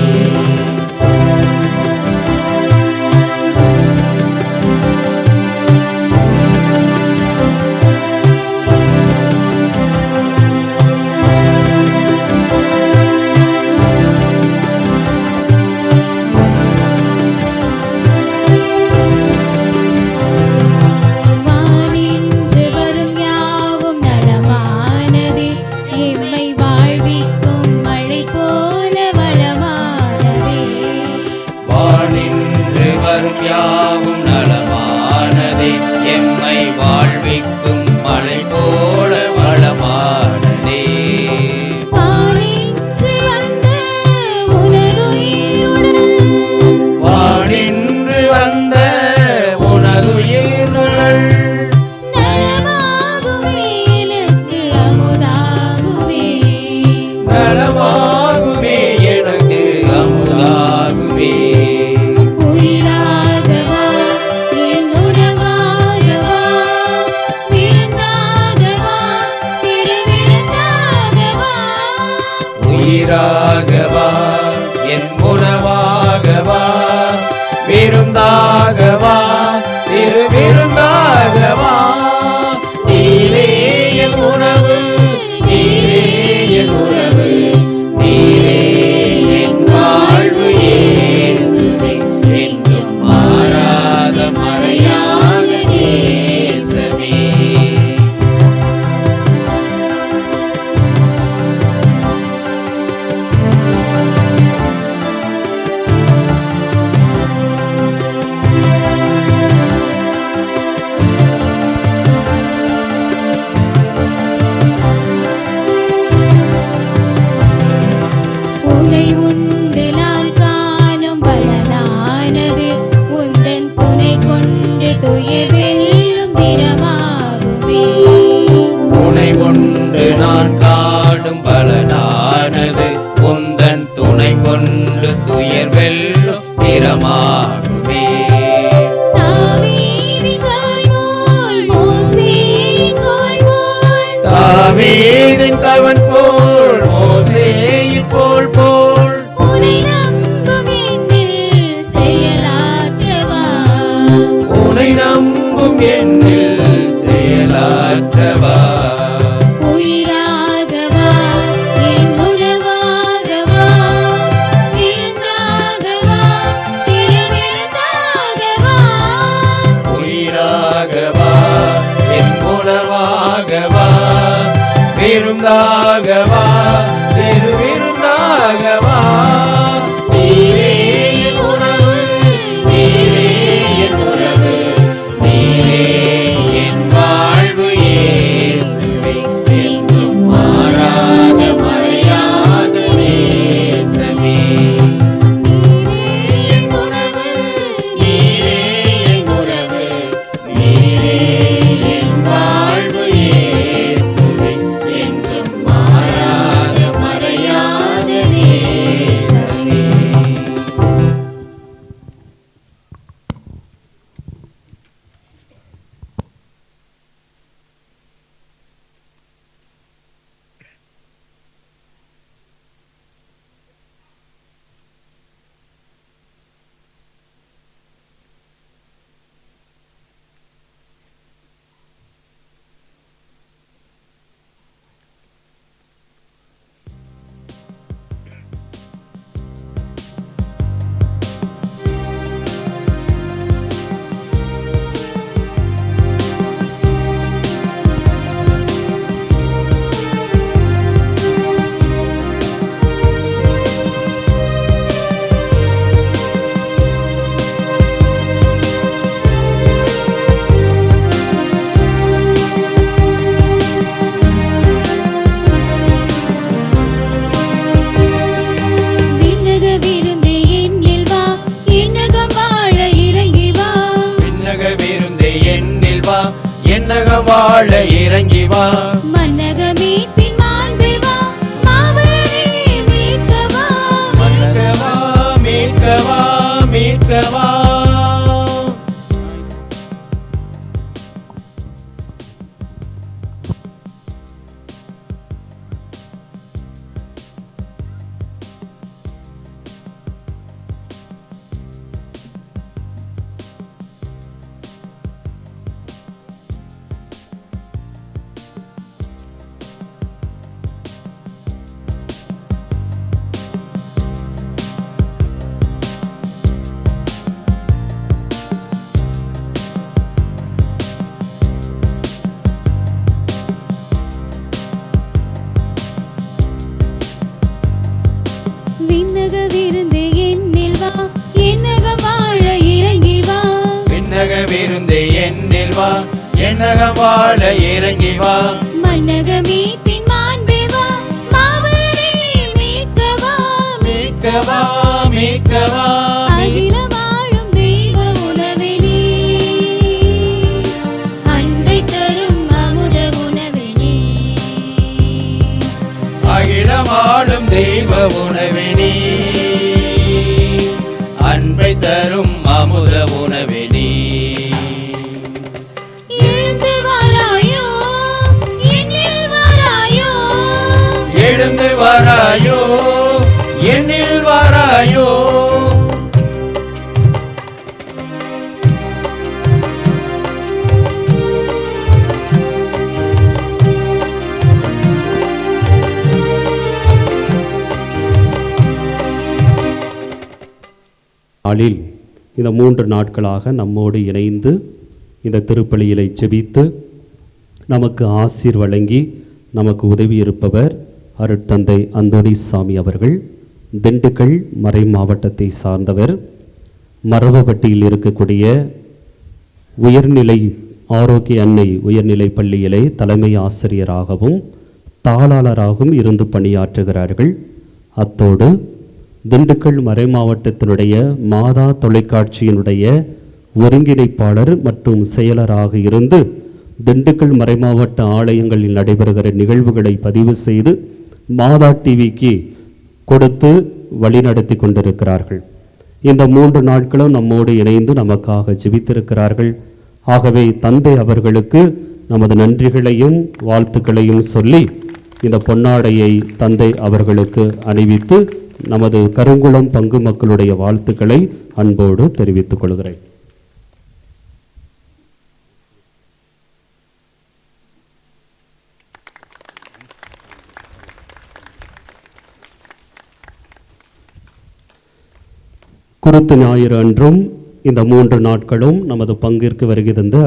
வானின்று வரும் யாவும் நலமானதே, எம்மை வாழ்விக்கும் மழை போல வளமானதே. வானின்று வரும் யாவும் நலமானதே, எம்மை வாழ்விக்கும் மழை போல வளமானதே. வானின்று வந்த உனதுயிருடல், வானின்று வந்த உனதுயிர்நுழல் நலமாகுமே எனக்கு அமுதாகுமே. நலமாகுமே எனக்கு அமுதாகுமே. உயிராகவா என் உறவாகவா, விருந்தாகவா திருவிருந்தாகவா. உயிராகவா என் உணவாகவா, விருந்தாகவா திரு விருந்தாகவா. நீரே என் உணவு, நீரே என் உறவு, நீரே என் வாழ்வு இயேசுவே. என்றும் மாறாத மறையாத நேசமே. உனை உண்டு நான் காணும் பலனானதே, உந்தன் துணை கொண்டு துயர் வெல்லும் தினமாகுமே. துணை கொண்டு நான் காணும் பலனானது, உந்தன் துணை கொண்டு துயர் வெல்லும் திறமாகுமே. தாவீதின் கவல் போல் மோசேயின் கோல் போல், தாவீதின் கவன் போல் மோசேயின் போல் போல் உனை நம்பும் என்னில் செயலாற்றவா. உனை நம்பும் என்னில் செயலாற்றவா. உயிராகவா என் உறவாகவா, விருந்தாகவா திருவிருந்தாகவா. உயிராகவா என் உணவாகவா, விருந்தாகவா திரு விருந்தாகவா. நீரே என் உணவு, நீரே என் உறவு, நீரே என் வாழ்வு இயேசுவே. என்றும் மாறாத மறையாத நேசமே. நீரே என் உணவு, நீரே என் உறவு, நீரே என் வாழ்வு இயேசுவே. என்றும் மாறாத மறையாத நேசமே. என்னகம் வாழ இறங்கி வா. மன்னக மீட்பின் மாண்பு வா, மாவரே மீட்கவா, மன்னகவா மீட்கவா மீட்கவா. விண்ணக விருந்தே என்னில் வா, என்னகம் வாழ இறங்கி வா, விண்ணக விருந்தே என்னில் வா, என்னகம் வாழ இறங்கி வா. மன்னக மீட்பின் மாண்பு வா, மாவரே மீட்கவா, மீட்கவா மீட்கவா. அகில வாழும் தெய்வ உணவே நீ, அன்பை தரும் அமுத உணவே நீ, அகிலமாடும் தெய்வ உணவே நீ, அன்பை தரும் அமுத உணவே நீ. எழுந்து வாராயோ, என்னில் வாராயோ, எழுந்து வராயோ, என்னில் வராயோ. நாளில் இந்த 3 நாட்களாக நம்மோடு இணைந்து இந்த திருப்பலியிலை ஜெபித்து நமக்கு ஆசீர் வழங்கி நமக்கு உதவி இருப்பவர் அருட்தந்தை அந்தோணிசாமி அவர்கள். திண்டுக்கல் மறை மாவட்டத்தை சார்ந்தவர். மரவப்பட்டியில் இருக்கக்கூடிய உயர்நிலை ஆரோக்கிய அன்னை உயர்நிலை பள்ளியிலே தலைமை ஆசிரியராகவும் தாளாளராகவும் இருந்து பணியாற்றுகிறார்கள். அத்தோடு திண்டுக்கல் மறை மாவட்டத்தினுடைய மாதா தொலைக்காட்சியினுடைய ஒருங்கிணைப்பாளர் மற்றும் செயலராக இருந்து திண்டுக்கல் மறைமாவட்ட ஆலயங்களில் நடைபெறுகிற நிகழ்வுகளை பதிவு செய்து மாதா டிவிக்கு கொடுத்து வழிநடத்தி கொண்டிருக்கிறார்கள். இந்த 3 நாட்களும் நம்மோடு இணைந்து நமக்காக ஜெபித்திருக்கிறார்கள். ஆகவே தந்தை அவர்களுக்கு நமது நன்றிகளையும் வாழ்த்துக்களையும் சொல்லி இந்த பொன்னாடையை தந்தை அவர்களுக்கு அணிவித்து நமது கருங்குளம் பங்கு மக்களுடைய வாழ்த்துக்களை அன்போடு தெரிவித்துக் கொள்கிறேன். குருத்து ஞாயிறு அன்றும் இந்த 3 நாட்களும் நமது பங்கிற்கு வருகை தந்த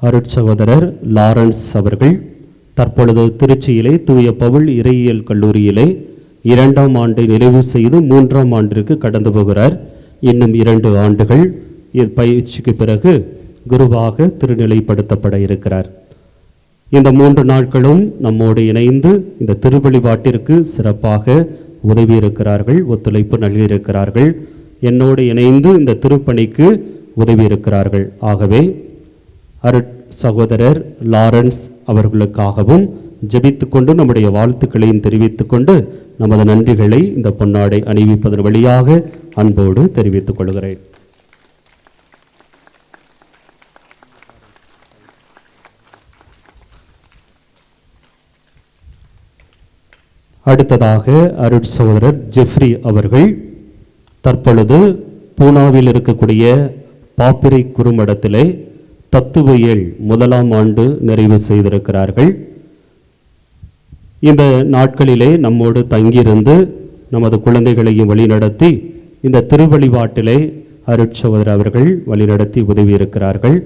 அருட்சகோதரர் லாரன்ஸ் அவர்கள் தற்பொழுது திருச்சியிலே தூய பவுல் இறையியல் கல்லூரியிலே 2ஆம் ஆண்டை நிறைவு செய்து 3ஆம் ஆண்டிற்கு கடந்து போகிறார். இன்னும் 2 ஆண்டுகள் பயிற்சிக்கு பிறகு குருவாக திருநிலைப்படுத்தப்பட இருக்கிறார். இந்த 3 நாட்களும் நம்மோடு இணைந்து இந்த திருவழிபாட்டிற்கு சிறப்பாக உதவி இருக்கிறார்கள், ஒத்துழைப்பு நல்கியிருக்கிறார்கள். என்னோடு இணைந்து இந்த திருப்பணிக்கு உதவி இருக்கிறார்கள். ஆகவே சகோதரர் லாரன்ஸ் அவர்களுக்காகவும் ஜெபித்துக்கொண்டு நம்முடைய வாழ்த்துக்களையும் தெரிவித்துக்கொண்டு நமது நன்றிகளை இந்த பொன்னாடை அணிவிப்பதன் வழியாக அன்போடு தெரிவித்துக் கொள்கிறேன். அடுத்ததாக அருட்சகோதரர் ஜெஃப்ரி அவர்கள் தற்பொழுது பூனாவில் இருக்கக்கூடிய பாப்பிரை குறுமடத்திலே தத்துவியல் 1ஆம் ஆண்டு நிறைவு செய்திருக்கிறார்கள். இந்த நாட்களிலே நம்மோடு தங்கியிருந்து நமது குழந்தைகளையும் வழிநடத்தி இந்த திருவழிபாட்டிலே அருட்சகோதரர் அவர்கள் வழிநடத்தி உதவி இருக்கிறார்கள்.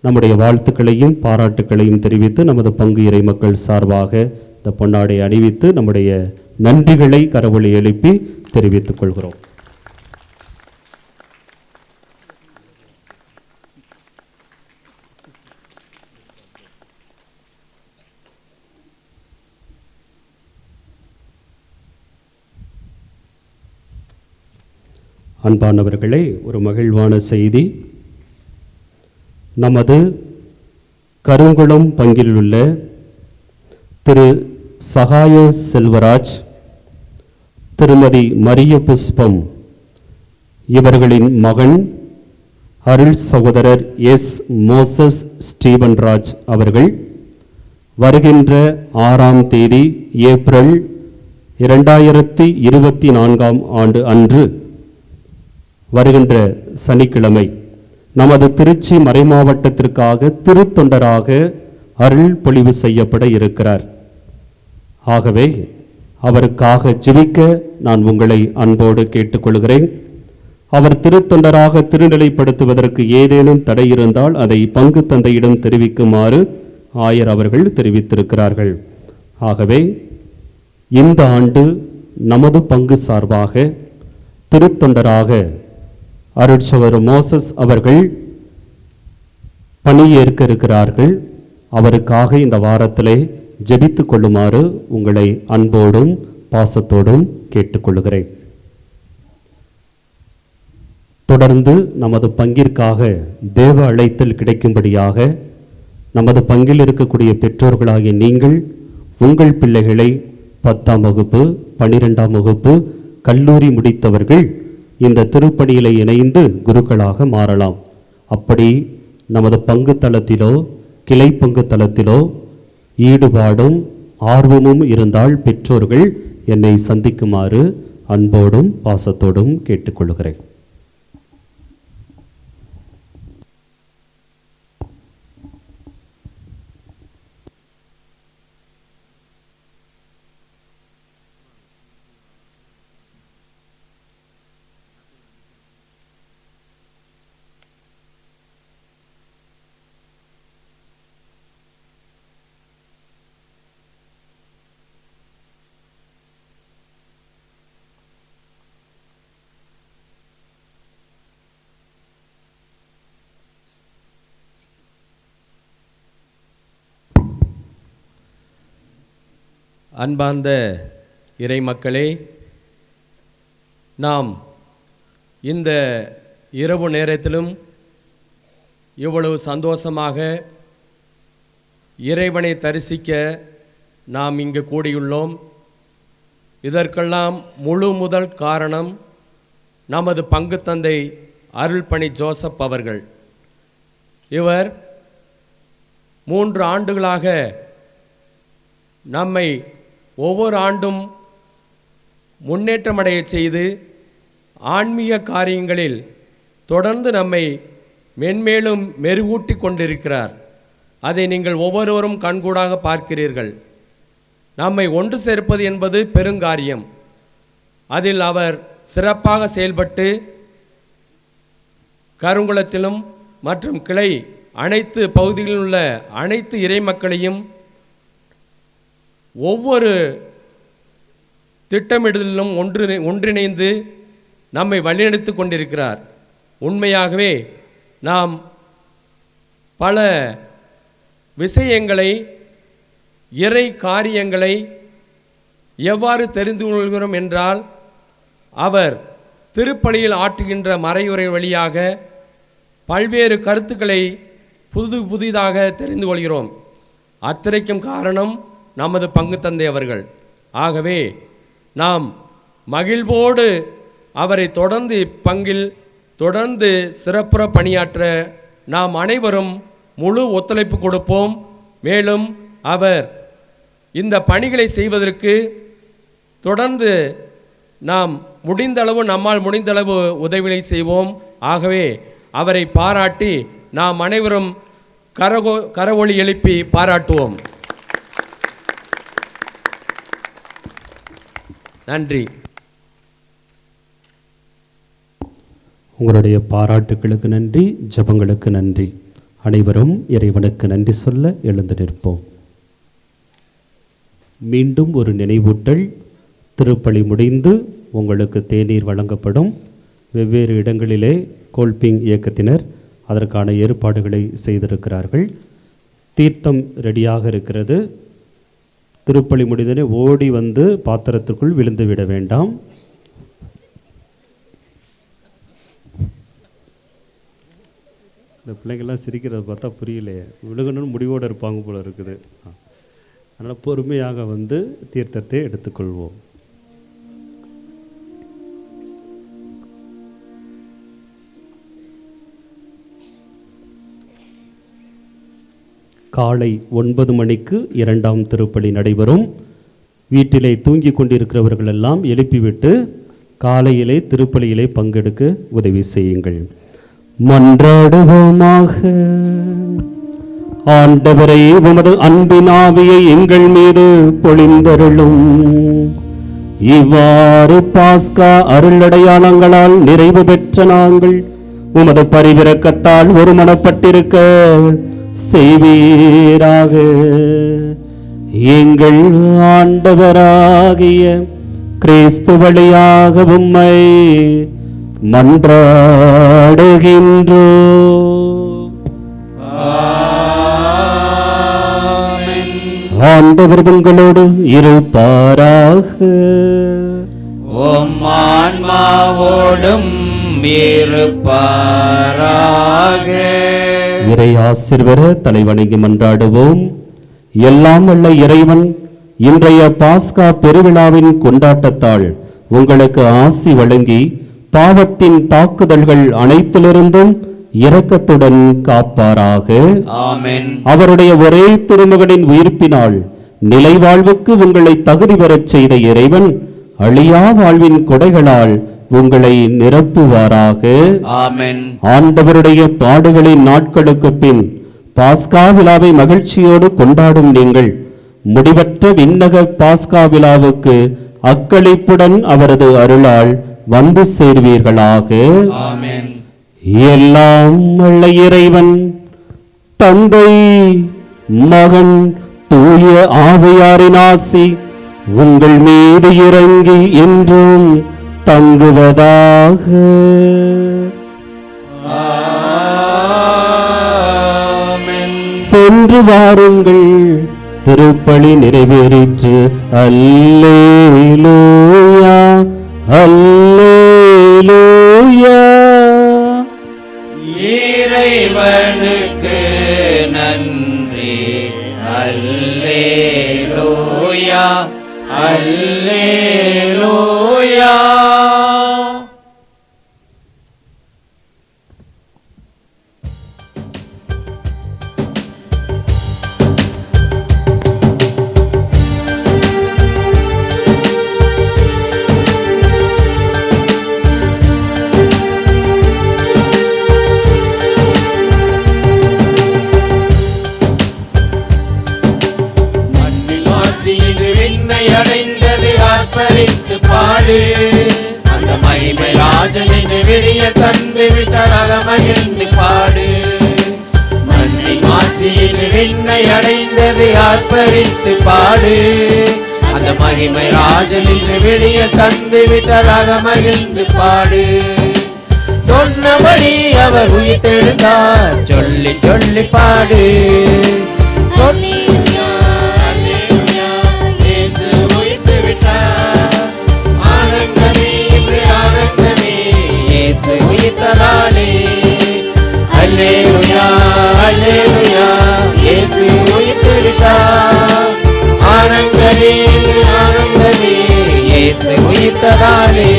நம்முடைய வாழ்த்துக்களையும் பாராட்டுக்களையும் தெரிவித்து நமது பங்கு இறை மக்கள் சார்பாக இந்த பொன்னாடை அணிவித்து நம்முடைய நன்றிகளை கரவொலி எழுப்பி தெரிவித்துக் கொள்கிறோம். அன்பானவர்களே, ஒரு மகிழ்வான செய்தி. நமது கருங்குளம் பங்கில் உள்ள திரு சகாய செல்வராஜ், திருமதி மரிய புஷ்பம் இவர்களின் மகன் அருள் சகோதரர் எஸ் மோசஸ் ஸ்டீவன்ராஜ் அவர்கள் வருகின்ற 6ஆம் தேதி ஏப்ரல் 2024 ஆண்டு அன்று வருகின்ற சனிக்கிழமை நமது திருச்சி மறைமாவட்டத்திற்காக திருத்தொண்டராக அருள் பொழிவு செய்யப்பட இருக்கிறார். ஆகவே அவருக்காக ஜெபிக்க நான் உங்களை அன்போடு கேட்டுக்கொள்கிறேன். அவர் திருத்தொண்டராக திருநிலைப்படுத்துவதற்கு ஏதேனும் தடை இருந்தால் அதை பங்கு தந்தையிடம் தெரிவிக்குமாறு ஆயர் அவர்கள் தெரிவித்திருக்கிறார்கள். ஆகவே இந்த ஆண்டு நமது பங்கு சார்பாக திருத்தொண்டராக அருட்சவர் மோசஸ் அவர்கள் பணியேற்க இருக்கிறார்கள். அவருக்காக இந்த வாரத்திலே ஜெபித்துக் கொள்ளுமாறு உங்களை அன்போடும் பாசத்தோடும் கேட்டுக்கொள்கிறேன். தொடர்ந்து நமது பங்கிற்காக தேவ அழைத்தல் கிடைக்கும்படியாக நமது பங்கில் இருக்கக்கூடிய பெற்றோர்களாகிய நீங்கள் உங்கள் பிள்ளைகளை 10ஆம் வகுப்பு 12ஆம் வகுப்பு கல்லூரி முடித்தவர்கள் இந்த திருப்பணியிலே இணைந்து குருக்களாக மாறலாம். அப்படி நமது பங்கு தளத்திலோ கிளை பங்கு தளத்திலோ ஈடுபாடும் ஆர்வமும் இருந்தால் பெற்றோர்கள் என்னை சந்திக்குமாறு அன்போடும் பாசத்தோடும் கேட்டுக்கொள்கிறேன். அன்பார்ந்த இறை மக்களே, நாம் இந்த இரவு நேரத்திலும் இவ்வளவு சந்தோஷமாக இறைவனை தரிசிக்க நாம் இங்கு கூடியுள்ளோம். இதற்கெல்லாம் முழு முதல் காரணம் நமது பங்கு தந்தை அருள்பணி ஜோசப் அவர்கள். இவர் 3 ஆண்டுகளாக நம்மை ஒவ்வொரு ஆண்டும் முன்னேற்றமடைய செய்து ஆன்மீக காரியங்களில் தொடர்ந்து நம்மை மென்மேலும் மெருகூட்டி கொண்டிருக்கிறார். அதை நீங்கள் ஒவ்வொருவரும் கண்கூடாக பார்க்கிறீர்கள். நம்மை ஒன்று சேர்ப்பது என்பது பெருங்காரியம். அதில் அவர் சிறப்பாக செயல்பட்டு கருங்குளத்திலும் மற்றும் கிளை அனைத்து பகுதிகளில் உள்ள அனைத்து இறை மக்களையும் ஒவ்வொரு திட்டமிடலிலும் ஒன்றிணைந்து நம்மை வழிநடத்தி கொண்டிருக்கிறார். உண்மையாகவே நாம் பல விஷயங்களை இறை காரியங்களை எவ்வாறு தெரிந்து கொள்கிறோம் என்றால் அவர் திருப்பலியில் ஆற்றுகின்ற மறையுரை வழியாக பல்வேறு கருத்துக்களை புதிதாக தெரிந்து கொள்கிறோம். அத்தனைக்கும் காரணம் நமது பங்கு தந்தை அவர்கள். ஆகவே நாம் மகிழ்வோடு அவரை தொடர்ந்து பங்கில் தொடர்ந்து சிறப்புற பணியாற்ற நாம் அனைவரும் முழு ஒத்துழைப்பு கொடுப்போம். மேலும் அவர் இந்த பணிகளை செய்வதற்கு தொடர்ந்து நாம் நம்மால் முடிந்தளவு உதவிகளை செய்வோம். ஆகவே அவரை பாராட்டி நாம் அனைவரும் கரவொலி எழுப்பி பாராட்டுவோம். நன்றி. உங்களுடைய பாராட்டுகளுக்கு நன்றி, ஜெபங்களுக்கு நன்றி. அனைவரும் இறைவனுக்கு நன்றி சொல்ல எழுந்து நிற்போம். மீண்டும் ஒரு நினைவூட்டல். திருப்பலி முடிந்து உங்களுக்கு தேநீர் வழங்கப்படும். வெவ்வேறு இடங்களிலே கோல்பிங் இயக்கத்தினர் அதற்கான ஏற்பாடுகளை செய்திருக்கிறார்கள். தீர்த்தம் ரெடியாக இருக்கிறது. திருப்பலி முடிந்தனே ஓடி வந்து பாத்திரத்திற்குள் விழுந்து விட வேண்டாம். இந்த பிள்ளைங்கள்லாம் சிரிக்கிறத பார்த்தா புரியலையே, விழுகணும்னு முடிவோடு இருப்பாங்க போல இருக்குது. அதனால் பொறுமையாக வந்து தீர்த்தத்தை எடுத்துக்கொள்வோம். காலை 9 மணிக்கு 2ஆம் திருப்பலி நடைபெறும். வீட்டிலே தூங்கி கொண்டிருக்கிறவர்கள் எல்லாம் எழுப்பிவிட்டு காலையிலே திருப்பலியிலே பங்கெடுக்க உதவி செய்யுங்கள். மன்றாடுவோமாக. ஆண்டவரே, உமது அன்பின் ஆவியை எங்கள் மீது பொழிந்தருளும். இவ்வாறு பாஸ்கா அருளடையாளங்களால் நிறைவு பெற்ற நாங்கள் உமது பரிவிரக்கத்தால் ஒருமனப்பட்டிருக்க செய்வீராக. எங்கள் ஆண்டவராகிய கிறிஸ்து வழியாக உம்மை மன்றாடுகின்றோ. ஆண்டவர் உங்களோடு இருப்பாராக. உம் ஆன்மாவோடும் இருப்பாராக. இறை ஆசீர்வர தலைவணங்கி மன்றாடுவோம். எல்லாம் வல்ல இறைவன் இன்றைய பாஸ்கா பெருவிழாவின் கொண்டாட்டத்தால் உங்களுக்கு ஆசி வழங்கி பாவத்தின் தாக்குதல்கள் அனைத்திலிருந்தும் இரக்கத்துடன் காப்பாராக. ஆமென். அவருடைய ஒரே திருமகனின் உயிர்ப்பினால் நிலைவாழ்வுக்கு உங்களை தகுதி பெறச் செய்த இறைவன் அழியா வாழ்வின் கொடைகளால் உங்களை நிரப்புவாராக. ஆமென். ஆண்டவருடைய பாடுகளின் நாட்களுக்கு பின் பாஸ்கா விழாவை மகிழ்ச்சியோடு கொண்டாடும் நீங்கள் முடிவற்ற விண்ணக பாஸ்கா விழாவுக்கு அக்களிப்புடன் அவரது அருளால் வந்து சேர்வீர்களாக. ஆமென். எல்லாம் வல்ல இறைவன் தந்தை, மகன், தூய ஆவியாரின் ஆசி உங்கள் மீது இறங்கி என்றும் தங்குவதாக. ஆமென். சென்று வாருங்கள், திருப்பலி நிறைவேறிற்று. அல்லேலூயா, அல்லேலூயா. இறைவனுக்கு நன்றி. அல்லேலூயா, அல்லேலூயா. ஆர்ப்பரித்து பாடு. அந்த மகிமை ராஜனின் விடிய தந்து விட்டாக மகிழ்ந்து பாடு. மண்ணின் ஆட்சியில் விண்ணை அடைந்தது ஆர்ப்பரித்து பாடு. அந்த மகிமை ராஜனின் விடிய தந்து விட்டாக மகிழ்ந்து பாடு. சொன்னபடி அவர் உயிர்த்தெழுந்தார், சொல்லி சொல்லி பாடு. அல்லேலூயா, அல்லேலூயா. இயேசு உயிர்த்து விட்டார். ஆனந்தமே இன்று ஆனந்தமே, இயேசு உயிர்த்ததாலே. அல்லேலூயா, அல்லேலூயா. இயேசு உயிர்த்து விட்டார். ஆனந்தமே இன்று ஆனந்தமே, இயேசு உயிர்த்ததாலே.